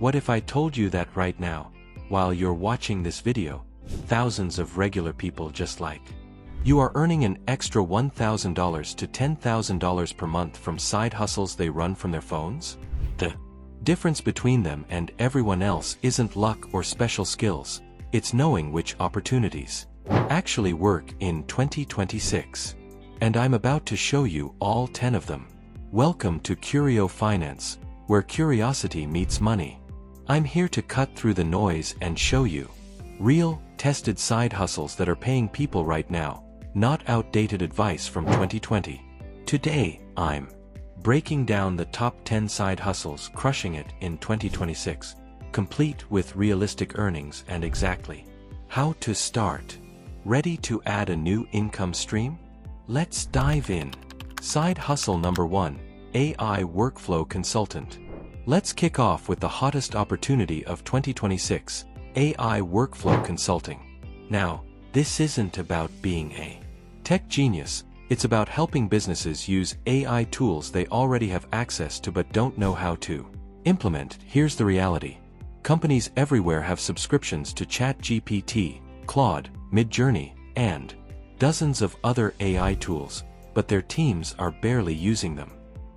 What if I told you that right now, while you're watching this video, thousands of regular people just like you are earning an extra $1,000 to $10,000 per month from side hustles they run from their phones? The difference between them and everyone else isn't luck or special skills, it's knowing which opportunities actually work in 2026. And I'm about to show you all 10 of them. Welcome to Curio Finance, where curiosity meets money. I'm here to cut through the noise and show you real, tested side hustles that are paying people right now, not outdated advice from 2020. Today, I'm breaking down the top 10 side hustles crushing it in 2026, complete with realistic earnings and exactly how to start. Ready to add a new income stream? Let's dive in. Side hustle number 1, AI Workflow Consultant. Let's kick off with the hottest opportunity of 2026, AI Workflow Consulting. Now, this isn't about being a tech genius, it's about helping businesses use AI tools they already have access to but don't know how to implement. Here's the reality. Companies everywhere have subscriptions to ChatGPT, Claude, Midjourney, and dozens of other AI tools, but their teams are barely using them.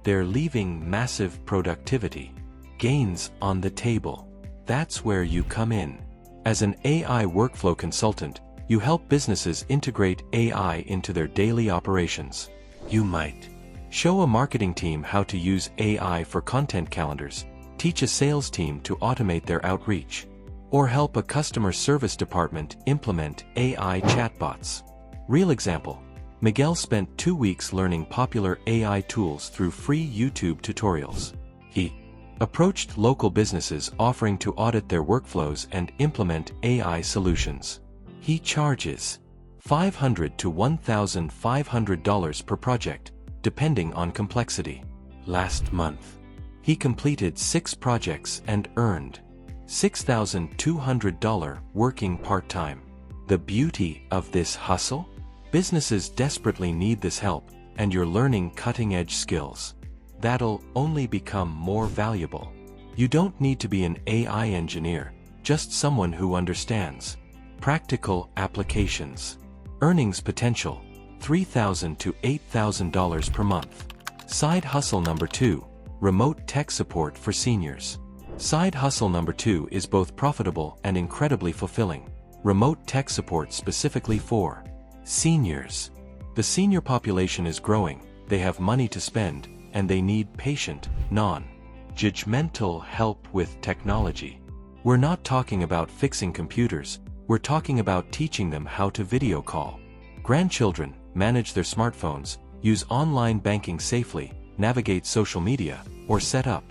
They're leaving massive productivity gains on the table. That's where you come in. As an AI workflow consultant, you help businesses integrate AI into their daily operations. You might show a marketing team how to use AI for content calendars, teach a sales team to automate their outreach, or help a customer service department implement AI chatbots. Real example, Miguel spent 2 weeks learning popular AI tools through free YouTube tutorials. He approached local businesses offering to audit their workflows and implement AI solutions. He charges $500 to $1,500 per project, depending on complexity. Last month, he completed 6 projects and earned $6,200 working part-time. The beauty of this hustle? Businesses desperately need this help, and you're learning cutting-edge skills that'll only become more valuable. You don't need to be an AI engineer, just someone who understands practical applications. Earnings potential, $3,000 to $8,000 per month. Side hustle number 2, remote tech support for seniors. Side hustle number 2 is both profitable and incredibly fulfilling. Remote tech support specifically for seniors. The senior population is growing, they have money to spend, and they need patient, non-judgmental help with technology. We're not talking about fixing computers, we're talking about teaching them how to video call grandchildren, manage their smartphones, use online banking safely, navigate social media, or set up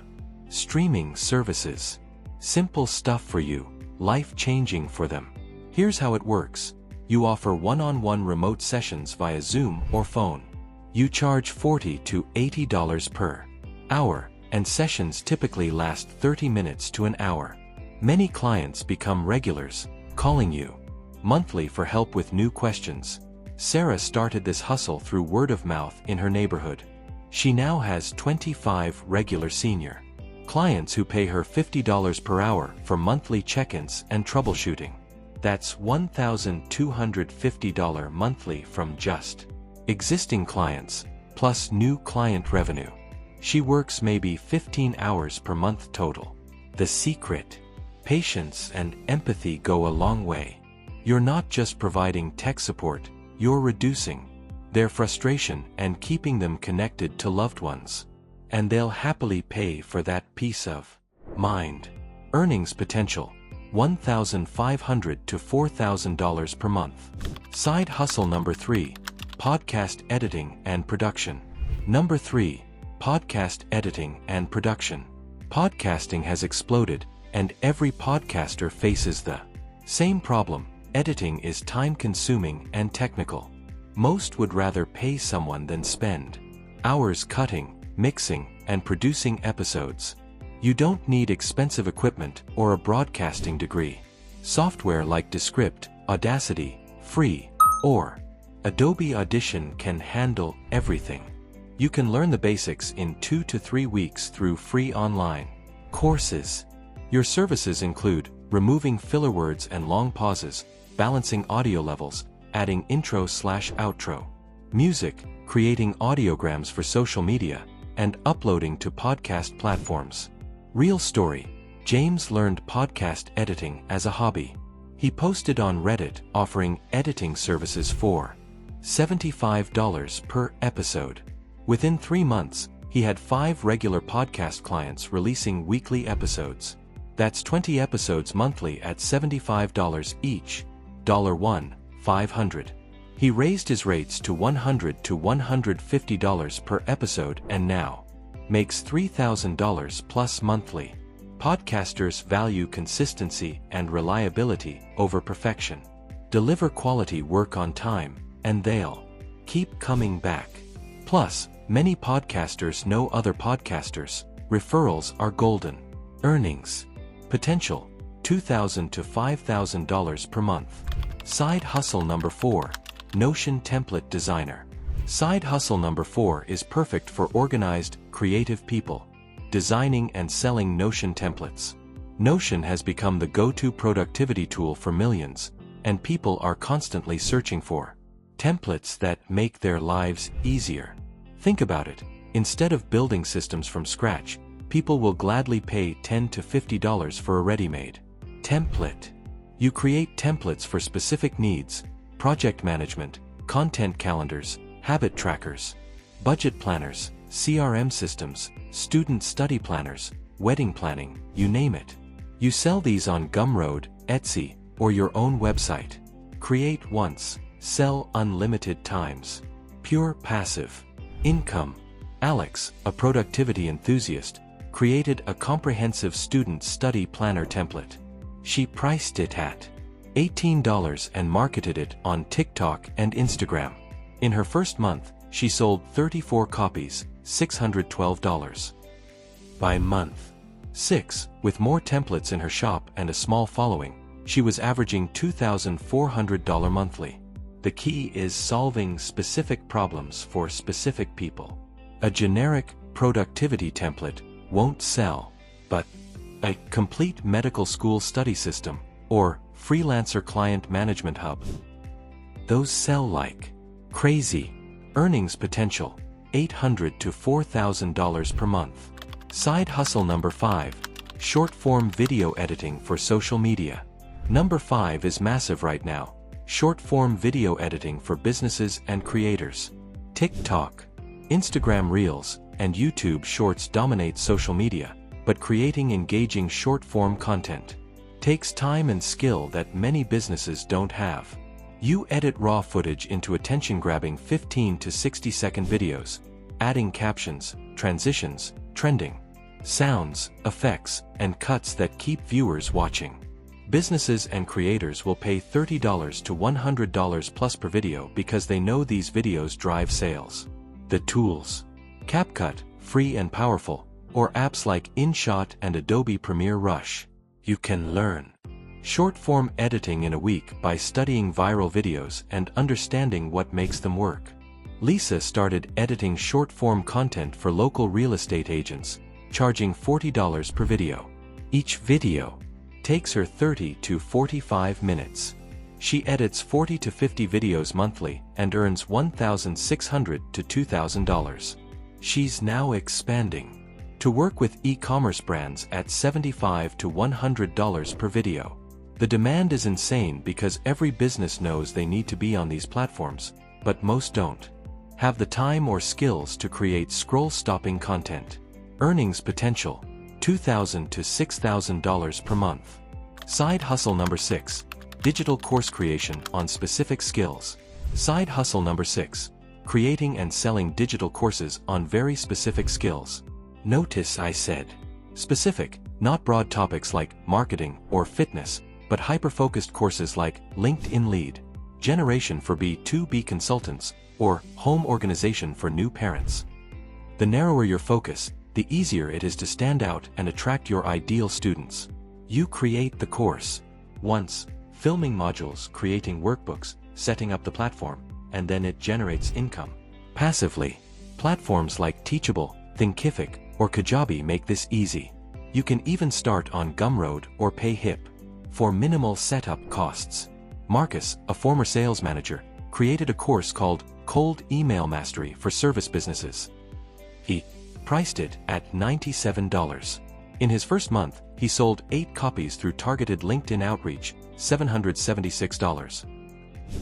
streaming services. Simple stuff for you, life-changing for them. Here's how it works. You offer one-on-one remote sessions via Zoom or phone. You charge $40 to $80 per hour, and sessions typically last 30 minutes to an hour. Many clients become regulars, calling you monthly for help with new questions. Sarah started this hustle through word of mouth in her neighborhood. She now has 25 regular senior clients who pay her $50 per hour for monthly check-ins and troubleshooting. That's $1,250 monthly from just existing clients, plus new client revenue. She works maybe 15 hours per month total. The secret? Patience and empathy go a long way. You're not just providing tech support, you're reducing their frustration and keeping them connected to loved ones. And they'll happily pay for that peace of mind. Earnings potential, $1,500 to $4,000 per month. Side hustle number 3, podcast editing and production. Number 3, podcast editing and production. Podcasting has exploded, and every podcaster faces the same problem. Editing is time-consuming and technical. Most would rather pay someone than spend hours cutting, mixing, and producing episodes. You don't need expensive equipment or a broadcasting degree. Software like Descript, Audacity, Free, or Adobe Audition can handle everything. You can learn the basics in 2 to 3 weeks through free online courses. Your services include removing filler words and long pauses, balancing audio levels, adding intro/outro, music, creating audiograms for social media, and uploading to podcast platforms. Real story. James learned podcast editing as a hobby. He posted on Reddit offering editing services for $75 per episode. Within 3 months, he had 5 regular podcast clients releasing weekly episodes. That's 20 episodes monthly at $75 each, $1, $500. He raised his rates to $100 to $150 per episode and now makes $3,000 plus monthly. Podcasters value consistency and reliability over perfection. Deliver quality work on time, and they'll keep coming back. Plus, many podcasters know other podcasters. Referrals are golden. Earnings potential: $2,000 to $5,000 per month. Side hustle number 4. Notion template designer. Side hustle number 4 is perfect for organized, creative people. Designing and selling Notion templates. Notion has become the go-to productivity tool for millions, and people are constantly searching for templates that make their lives easier. Think about it. Instead of building systems from scratch, people will gladly pay $10 to $50 for a ready-made template. You create templates for specific needs: project management, content calendars, habit trackers, budget planners, CRM systems, student study planners, wedding planning, you name it. You sell these on Gumroad, Etsy, or your own website. Create once, sell unlimited times. Pure passive income. Alex, a productivity enthusiast, created a comprehensive student study planner template. She priced it at $18 and marketed it on TikTok and Instagram. In her first month, she sold 34 copies, $612. By month 6, with more templates in her shop and a small following, she was averaging $2,400 monthly. The key is solving specific problems for specific people. A generic productivity template won't sell, but a complete medical school study system or freelancer client management hub, those sell like crazy. Earnings potential: $800 to $4,000 per month. Side hustle number 5. Short-form video editing for social media. Number 5 is massive right now. Short-form video editing for businesses and creators. TikTok, Instagram Reels, and YouTube Shorts dominate social media, but creating engaging short-form content takes time and skill that many businesses don't have. You edit raw footage into attention-grabbing 15 to 60-second videos, adding captions, transitions, trending sounds, effects, and cuts that keep viewers watching. Businesses and creators will pay $30 to $100 plus per video because they know these videos drive sales. The tools: CapCut, free and powerful, or apps like InShot and Adobe Premiere Rush. You can learn short-form editing in a week by studying viral videos and understanding what makes them work. Lisa started editing short-form content for local real estate agents, charging $40 per video. Each video takes her 30 to 45 minutes. She edits 40 to 50 videos monthly and earns $1,600 to $2,000. She's now expanding to work with e-commerce brands at $75 to $100 per video. The demand is insane because every business knows they need to be on these platforms, but most don't have the time or skills to create scroll-stopping content. Earnings potential: $2,000 to $6,000 per month. Side hustle number 6. Digital course creation on specific skills. Side hustle number 6. Creating and selling digital courses on very specific skills. Notice I said specific, not broad topics like marketing or fitness, but hyper-focused courses like LinkedIn lead generation for B2B consultants or home organization for new parents. The narrower your focus, the easier it is to stand out and attract your ideal students. You create the course once, filming modules, creating workbooks, setting up the platform, and then it generates income passively. Platforms like Teachable, Thinkific, or Kajabi make this easy. You can even start on Gumroad or PayHip for minimal setup costs. Marcus, a former sales manager, created a course called Cold Email Mastery for service businesses. He priced it at $97. In his first month, he sold 8 copies through targeted LinkedIn outreach, $776.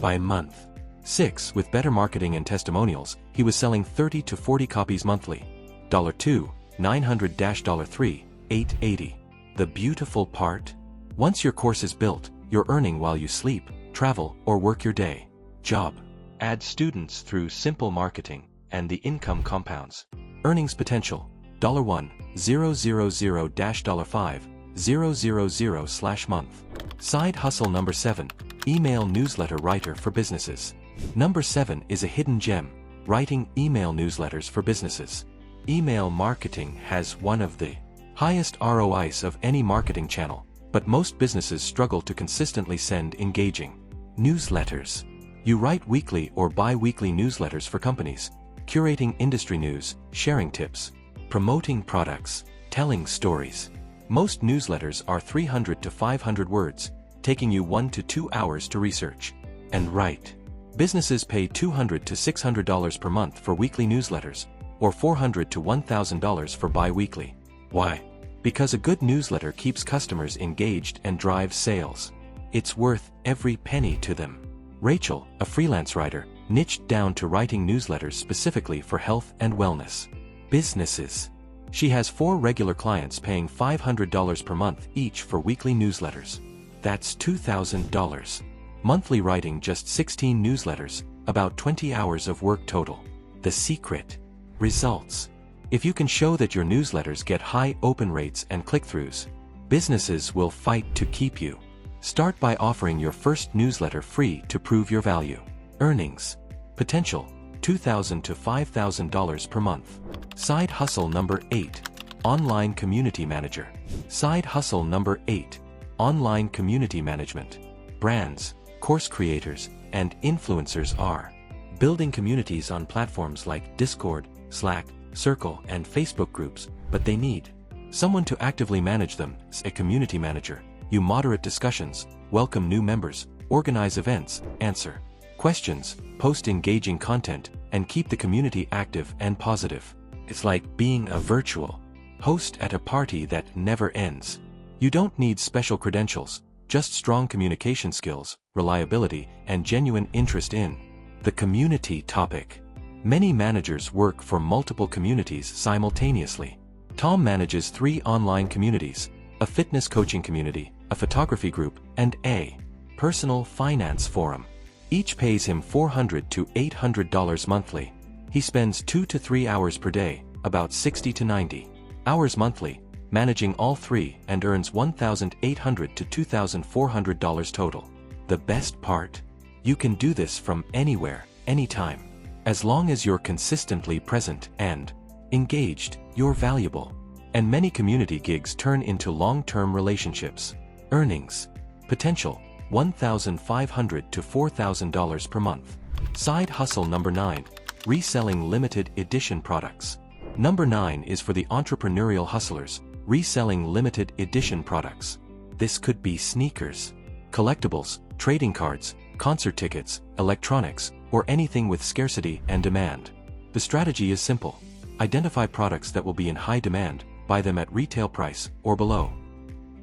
By month 6, with better marketing and testimonials, he was selling 30 to 40 copies monthly. $2, $900, $3, $880. The beautiful part? Once your course is built, you're earning while you sleep, travel, or work your day job. Add students through simple marketing, and the income compounds. Earnings potential: $1, $000-$5, $000/month. Side hustle number 7, email newsletter writer for businesses. Number 7 is a hidden gem: writing email newsletters for businesses. Email marketing has one of the highest ROIs of any marketing channel, but most businesses struggle to consistently send engaging newsletters. You write weekly or bi-weekly newsletters for companies, curating industry news, sharing tips, promoting products, telling stories. Most newsletters are 300 to 500 words, taking you 1 to 2 hours to research and write. Businesses pay $200 to $600 per month for weekly newsletters, or $400 to $1,000 for bi-weekly. Why? Because a good newsletter keeps customers engaged and drives sales. It's worth every penny to them. Rachel, a freelance writer, niched down to writing newsletters specifically for health and wellness businesses. She has 4 regular clients paying $500 per month each for weekly newsletters. That's $2,000. Monthly writing just 16 newsletters, about 20 hours of work total. The secret: results. If you can show that your newsletters get high open rates and click-throughs, businesses will fight to keep you. Start by offering your first newsletter free to prove your value. Earnings potential: $2,000 to $5,000 per month. Side hustle number 8, online community manager. Side hustle number 8, online community management. Brands, course creators, and influencers are building communities on platforms like Discord, Slack, Circle, and Facebook groups, but they need someone to actively manage them. As a community manager, you moderate discussions, welcome new members, organize events, answer questions, post engaging content, and keep the community active and positive. It's like being a virtual host at a party that never ends. You don't need special credentials, just strong communication skills, reliability, and genuine interest in the community topic. Many managers work for multiple communities simultaneously. Tom manages 3 online communities: a fitness coaching community, a photography group, and a personal finance forum. Each pays him $400 to $800 monthly. He spends 2 to 3 hours per day, about 60 to 90 hours monthly, managing all 3, and earns $1,800 to $2,400 total. The best part? You can do this from anywhere, anytime. As long as you're consistently present and engaged, you're valuable. And many community gigs turn into long-term relationships. Earnings potential: $1,500 to $4,000 per month. Side hustle number 9, reselling limited edition products. Number 9 is for the entrepreneurial hustlers, reselling limited edition products. This could be sneakers, collectibles, trading cards, concert tickets, electronics, or anything with scarcity and demand. The strategy is simple: identify products that will be in high demand, buy them at retail price or below,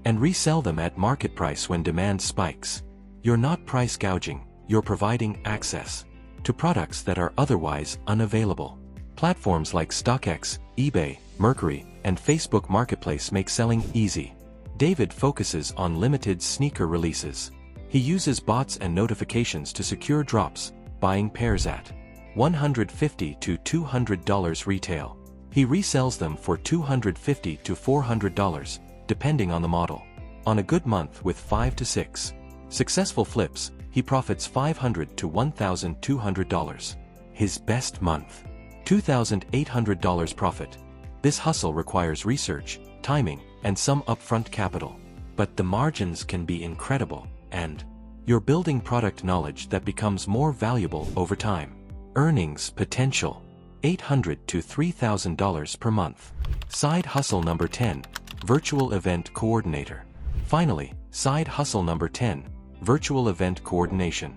and resell them at market price when demand spikes. You're not price gouging, you're providing access to products that are otherwise unavailable. Platforms like StockX, eBay, Mercury, and Facebook Marketplace make selling easy. David focuses on limited sneaker releases. He uses bots and notifications to secure drops, buying pairs at $150 to $200 retail. He resells them for $250 to $400, depending on the model. On a good month with 5 to 6 successful flips, he profits $500 to $1,200. His best month: $2,800 profit. This hustle requires research, timing, and some upfront capital. But the margins can be incredible, and you're building product knowledge that becomes more valuable over time. Earnings potential: $800 to $3,000 per month. Side hustle number 10, Virtual Event Coordinator. Finally, side hustle number 10, Virtual Event Coordination.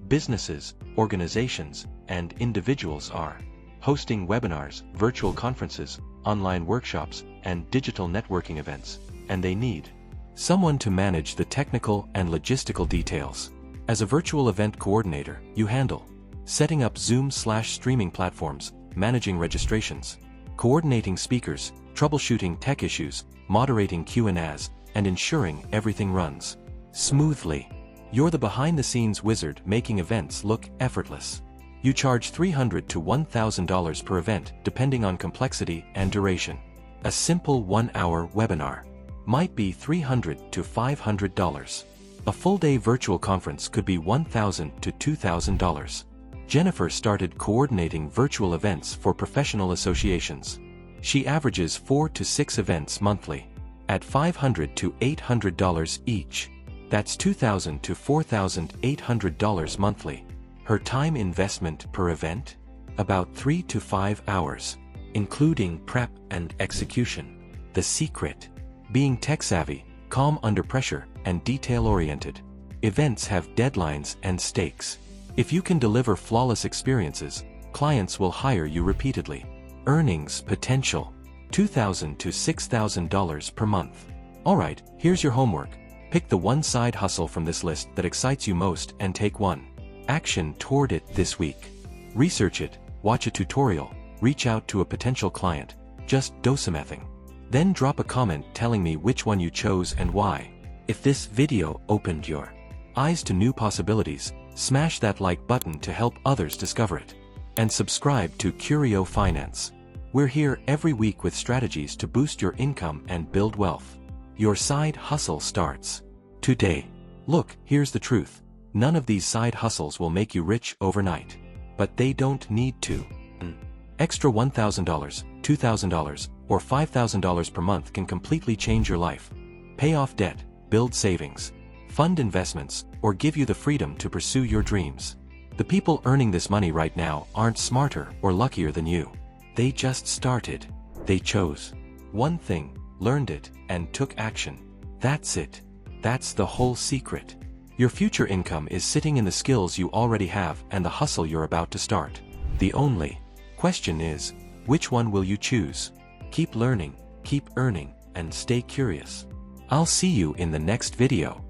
Businesses, organizations, and individuals are hosting webinars, virtual conferences, online workshops, and digital networking events, and they need someone to manage the technical and logistical details. As a virtual event coordinator, you handle setting up Zoom/streaming platforms, managing registrations, coordinating speakers, troubleshooting tech issues, moderating Q&As, and ensuring everything runs smoothly. You're the behind-the-scenes wizard making events look effortless. You charge $300 to $1,000 per event, depending on complexity and duration. A simple 1-hour webinar might be $300 to $500. A full-day virtual conference could be $1,000 to $2,000. Jennifer started coordinating virtual events for professional associations. She averages 4 to 6 events monthly, at $500 to $800 each. That's $2,000 to $4,800 monthly. Her time investment per event? About 3 to 5 hours, including prep and execution. The secret? Being tech-savvy, calm under pressure, and detail-oriented. Events have deadlines and stakes. If you can deliver flawless experiences, clients will hire you repeatedly. Earnings potential: $2,000 to $6,000 per month. Alright, here's your homework. Pick the one side hustle from this list that excites you most and take one action toward it this week. Research it, watch a tutorial, reach out to a potential client, just do something. Then drop a comment telling me which one you chose and why. If this video opened your eyes to new possibilities, smash that like button to help others discover it. And subscribe to Curio Finance. We're here every week with strategies to boost your income and build wealth. Your side hustle starts today. Look, here's the truth. None of these side hustles will make you rich overnight. But they don't need to. Extra $1,000, $2,000, or $5,000 per month can completely change your life. Pay off debt, build savings, fund investments, or give you the freedom to pursue your dreams. The people earning this money right now aren't smarter or luckier than you. They just started. They chose one thing, learned it, and took action. That's it. That's the whole secret. Your future income is sitting in the skills you already have and the hustle you're about to start. The only question is, which one will you choose? Keep learning, keep earning, and stay curious. I'll see you in the next video.